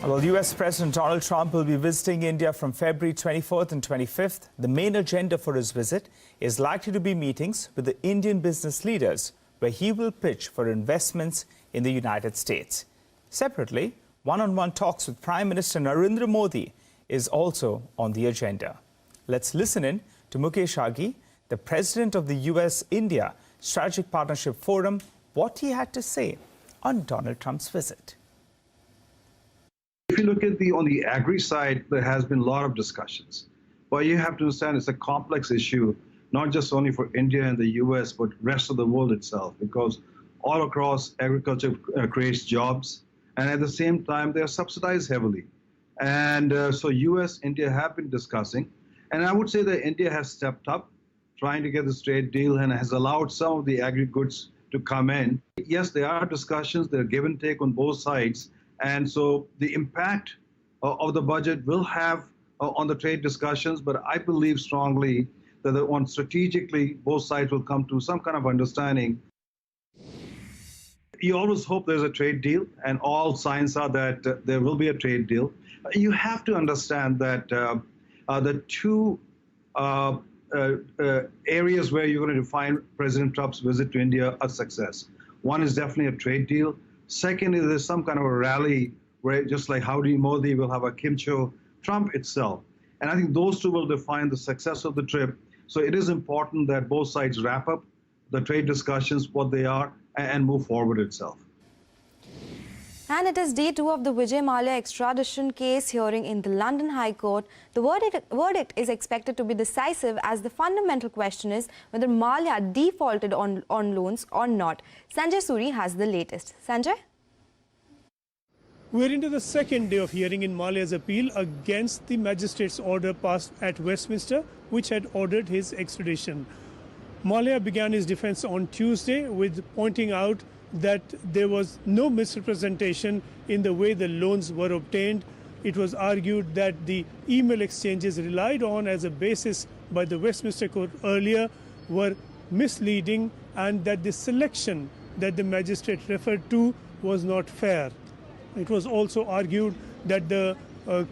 Well, US President Donald Trump will be visiting India from February 24th and 25th. The main agenda for his visit is likely to be meetings with the Indian business leaders, where he will pitch for investments in the United States. Separately, one-on-one talks with Prime Minister Narendra Modi is also on the agenda. Let's listen in to Mukesh Aghi, the president of the US-India Strategic Partnership Forum, what he had to say on Donald Trump's visit. If you look at on the agri side, there has been a lot of discussions. But you have to understand it's a complex issue, not just only for India and the US, but rest of the world itself, because all across agriculture creates jobs, and at the same time, they are subsidized heavily. And so US, India have been discussing, and I would say that India has stepped up, trying to get this trade deal and has allowed some of the agri goods to come in. Yes, there are discussions, there are give and take on both sides. And so the impact of the budget will have on the trade discussions, but I believe strongly that strategically both sides will come to some kind of understanding. You always hope there's a trade deal, and all signs are that there will be a trade deal. You have to understand that the two areas where you're going to define President Trump's visit to India a success. One is definitely a trade deal. Second is there's some kind of a rally where, just like Howdy Modi will have a Kimcho Trump itself. And I think those two will define the success of the trip. So it is important that both sides wrap up the trade discussions, what they are, and move forward itself. And it is day 2 of the Vijay Mallya extradition case hearing in the London High Court. The verdict is expected to be decisive, as the fundamental question is whether Mallya defaulted on loans or not. Sanjay Suri has the latest. Sanjay? We're into the second day of hearing in Mallya's appeal against the magistrate's order passed at Westminster, which had ordered his extradition. Mallya began his defense on Tuesday with pointing out that there was no misrepresentation in the way the loans were obtained. It was argued that the email exchanges relied on as a basis by the Westminster Court earlier were misleading, and that the selection that the magistrate referred to was not fair. It was also argued that the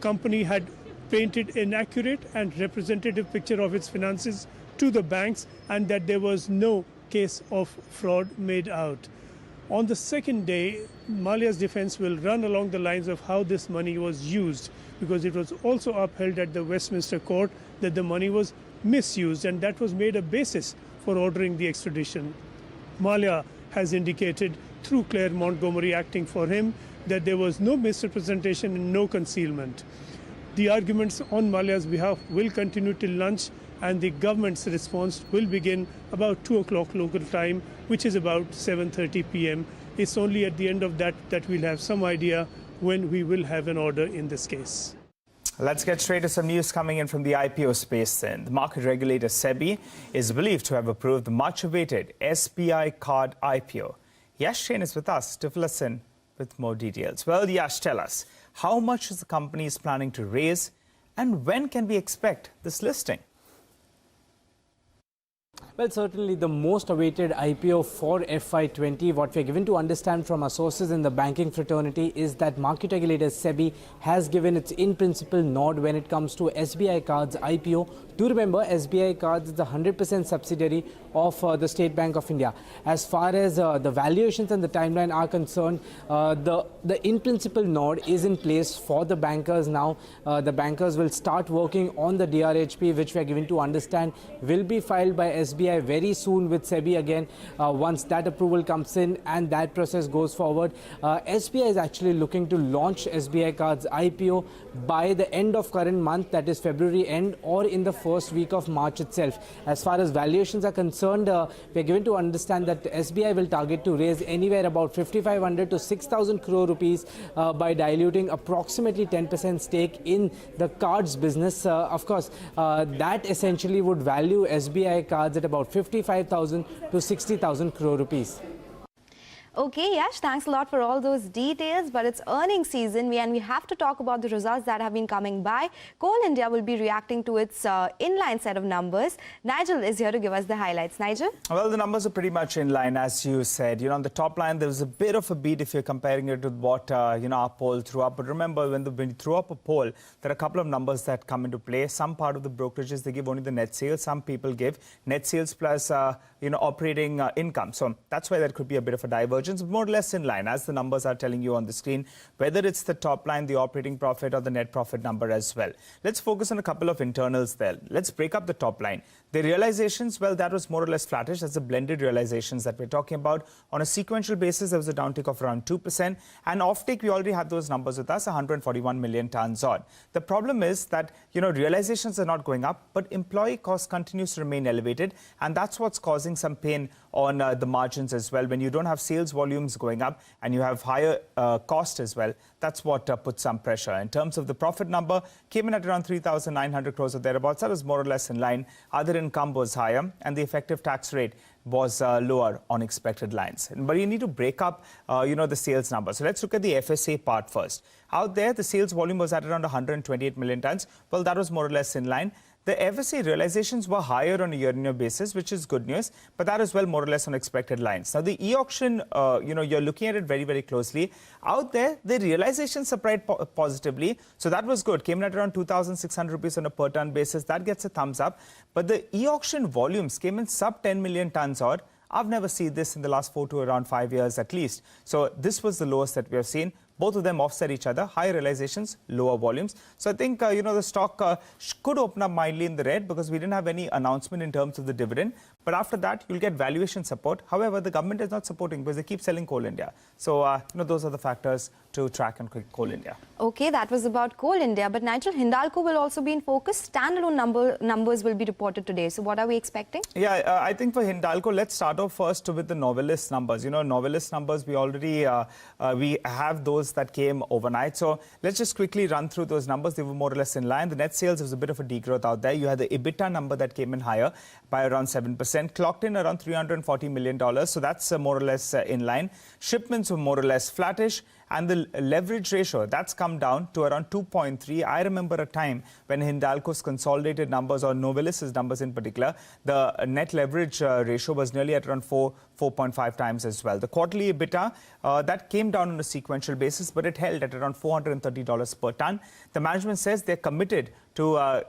company had painted inaccurate and representative picture of its finances to the banks, and that there was no case of fraud made out. On the second day, Mallya's defense will run along the lines of how this money was used, because it was also upheld at the Westminster Court that the money was misused, and that was made a basis for ordering the extradition. Mallya has indicated through Claire Montgomery acting for him that there was no misrepresentation and no concealment. The arguments on Mallya's behalf will continue till lunch, and the government's response will begin about 2 o'clock local time, which is about 7:30 p.m. It's only at the end of that we'll have some idea when we will have an order in this case. Let's get straight to some news coming in from the IPO space then. The market regulator SEBI is believed to have approved the much-awaited SBI card IPO. Yash Jain is with us to fill us in with more details. Well, Yash, tell us, how much is the company planning to raise, and when can we expect this listing? Well, certainly the most awaited IPO for FY20. What we are given to understand from our sources in the banking fraternity is that market regulator SEBI has given its in-principle nod when it comes to SBI Cards IPO. Do remember, SBI Cards is the 100% subsidiary of the State Bank of India. As far as the valuations and the timeline are concerned, the in-principle nod is in place for the bankers now. The bankers will start working on the DRHP, which we are given to understand will be filed by SBI very soon with SEBI again. Once that approval comes in and that process goes forward, SBI is actually looking to launch SBI Cards IPO by the end of current month, that is February end, or in the first week of March itself. As far as valuations are concerned, we are given to understand that SBI will target to raise anywhere about 5,500 to 6,000 crore rupees by diluting approximately 10% stake in the cards business. Of course, that essentially would value SBI Cards at about 55,000 to 60,000 crore rupees. Okay, Yash, thanks a lot for all those details. But it's earnings season, and we have to talk about the results that have been coming by. Coal India will be reacting to its inline set of numbers. Nigel is here to give us the highlights. Nigel? Well, the numbers are pretty much in line, as you said. On the top line, there was a bit of a beat if you're comparing it with what, our poll threw up. But remember, when you threw up a poll, there are a couple of numbers that come into play. Some part of the brokerages, they give only the net sales. Some people give net sales plus, operating income. So that's why there could be a bit of a divergence, more or less in line, as the numbers are telling you on the screen, whether it's the top line, the operating profit, or the net profit number as well. Let's focus on a couple of internals there. Let's break up the top line. The realizations, well, that was more or less flattish. That's the blended realizations that we're talking about. On a sequential basis, there was a downtick of around 2%. And offtake, we already had those numbers with us, 141 million tons odd. The problem is that, realizations are not going up, but employee cost continues to remain elevated. And that's what's causing some pain on the margins as well. When you don't have sales volumes going up and you have higher cost as well, that's what puts some pressure. In terms of the profit number, came in at around 3,900 crores or thereabouts. That was more or less in line. Other income was higher, and the effective tax rate was lower on expected lines. But you need to break up, the sales number. So let's look at the FSA part first. Out there, the sales volume was at around 128 million tons. Well, that was more or less in line. The FSA realizations were higher on a year-on-year basis, which is good news, but that is well more or less on expected lines. Now, the e-auction, you're looking at it very, very closely. Out there, the realizations surprised positively, so that was good. Came in at around 2,600 rupees on a per ton basis. That gets a thumbs up. But the e-auction volumes came in sub 10 million tons odd. I've never seen this in the last 4 to around 5 years at least. So this was the lowest that we have seen. Both of them offset each other, higher realizations, lower volumes. So I think, the stock could open up mildly in the red because we didn't have any announcement in terms of the dividend. But after that, you'll get valuation support. However, the government is not supporting because they keep selling Coal India. So, those are the factors to track on Coal India. Okay, that was about Coal India. But Nigel, Hindalco will also be in focus. Standalone numbers will be reported today. So what are we expecting? Yeah, I think for Hindalco, let's start off first with the Novelis numbers. Novelis numbers, we already we have those that came overnight. So let's just quickly run through those numbers. They were more or less in line. The net sales was a bit of a degrowth out there. You had the EBITDA number that came in higher by around 7%, clocked in around $340 million. So that's more or less in line. Shipments were more or less flattish. And the leverage ratio, that's come down to around 2.3. I remember a time when Hindalco's consolidated numbers, or Novelis' numbers in particular, the net leverage ratio was nearly at around 4.5 times as well. The quarterly EBITDA, that came down on a sequential basis, but it held at around $430 per ton. The management says they're committed to,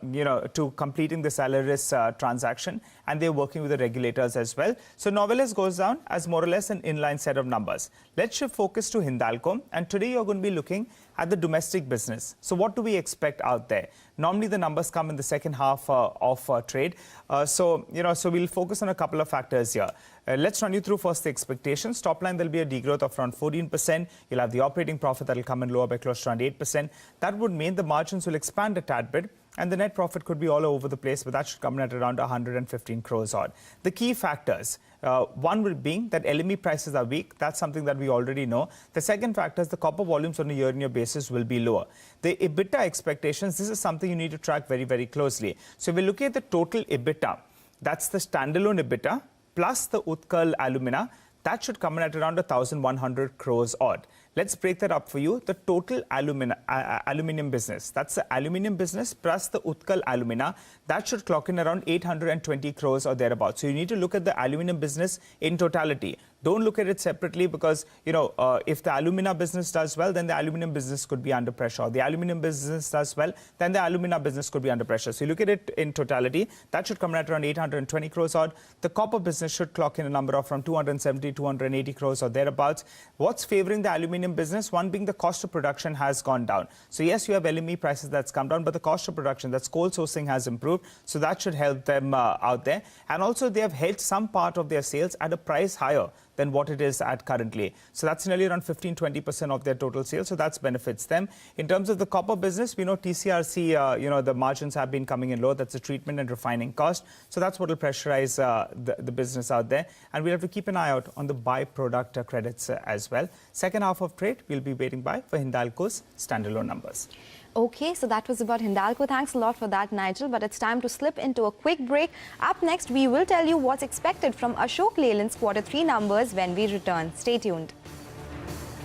to completing the Salaris transaction, and they're working with the regulators as well. So Novelis goes down as more or less an inline set of numbers. Let's shift focus to Hindalco, and today you're going to be looking at the domestic business. So what do we expect out there? Normally the numbers come in the second half of trade. So we'll focus on a couple of factors here. Let's run you through first the expectations. Top line, there'll be a degrowth of around 14%. You'll have the operating profit that'll come in lower by close to around 8%. That would mean the margins will expand a tad bit, and the net profit could be all over the place, but that should come in at around 115 crores odd. The key factors, one will be that LME prices are weak. That's something that we already know. The second factor is the copper volumes on a year-on-year basis will be lower. The EBITDA expectations, this is something you need to track very, very closely. So if we look at the total EBITDA, that's the standalone EBITDA plus the Utkal Alumina, that should come in at around 1,100 crores odd. Let's break that up for you. The total aluminium business, that's the aluminium business plus the Utkal Alumina, that should clock in around 820 crores or thereabouts. So you need to look at the aluminium business in totality. Don't look at it separately because, if the alumina business does well, then the aluminium business could be under pressure. Or the aluminium business does well, then the alumina business could be under pressure. So you look at it in totality, that should come in at around 820 crores odd. The copper business should clock in a number of from 270, 280 crores or thereabouts. What's favoring the aluminium business? One being the cost of production has gone down. So yes, you have LME prices that's come down, but the cost of production, that's coal sourcing, has improved. So that should help them out there. And also they have hedged some part of their sales at a price higher than what it is at currently. So that's nearly around 15-20% of their total sales. So that benefits them. In terms of the copper business, we know TCRC, the margins have been coming in low. That's the treatment and refining cost. So that's what will pressurize the business out there. And we'll have to keep an eye out on the byproduct credits as well. Second half of trade, we'll be waiting for Hindalco's standalone numbers. Okay, so that was about Hindalco. Thanks a lot for that, Nigel. But it's time to slip into a quick break. Up next, we will tell you what's expected from Ashok Leyland's Q3 numbers when we return. Stay tuned.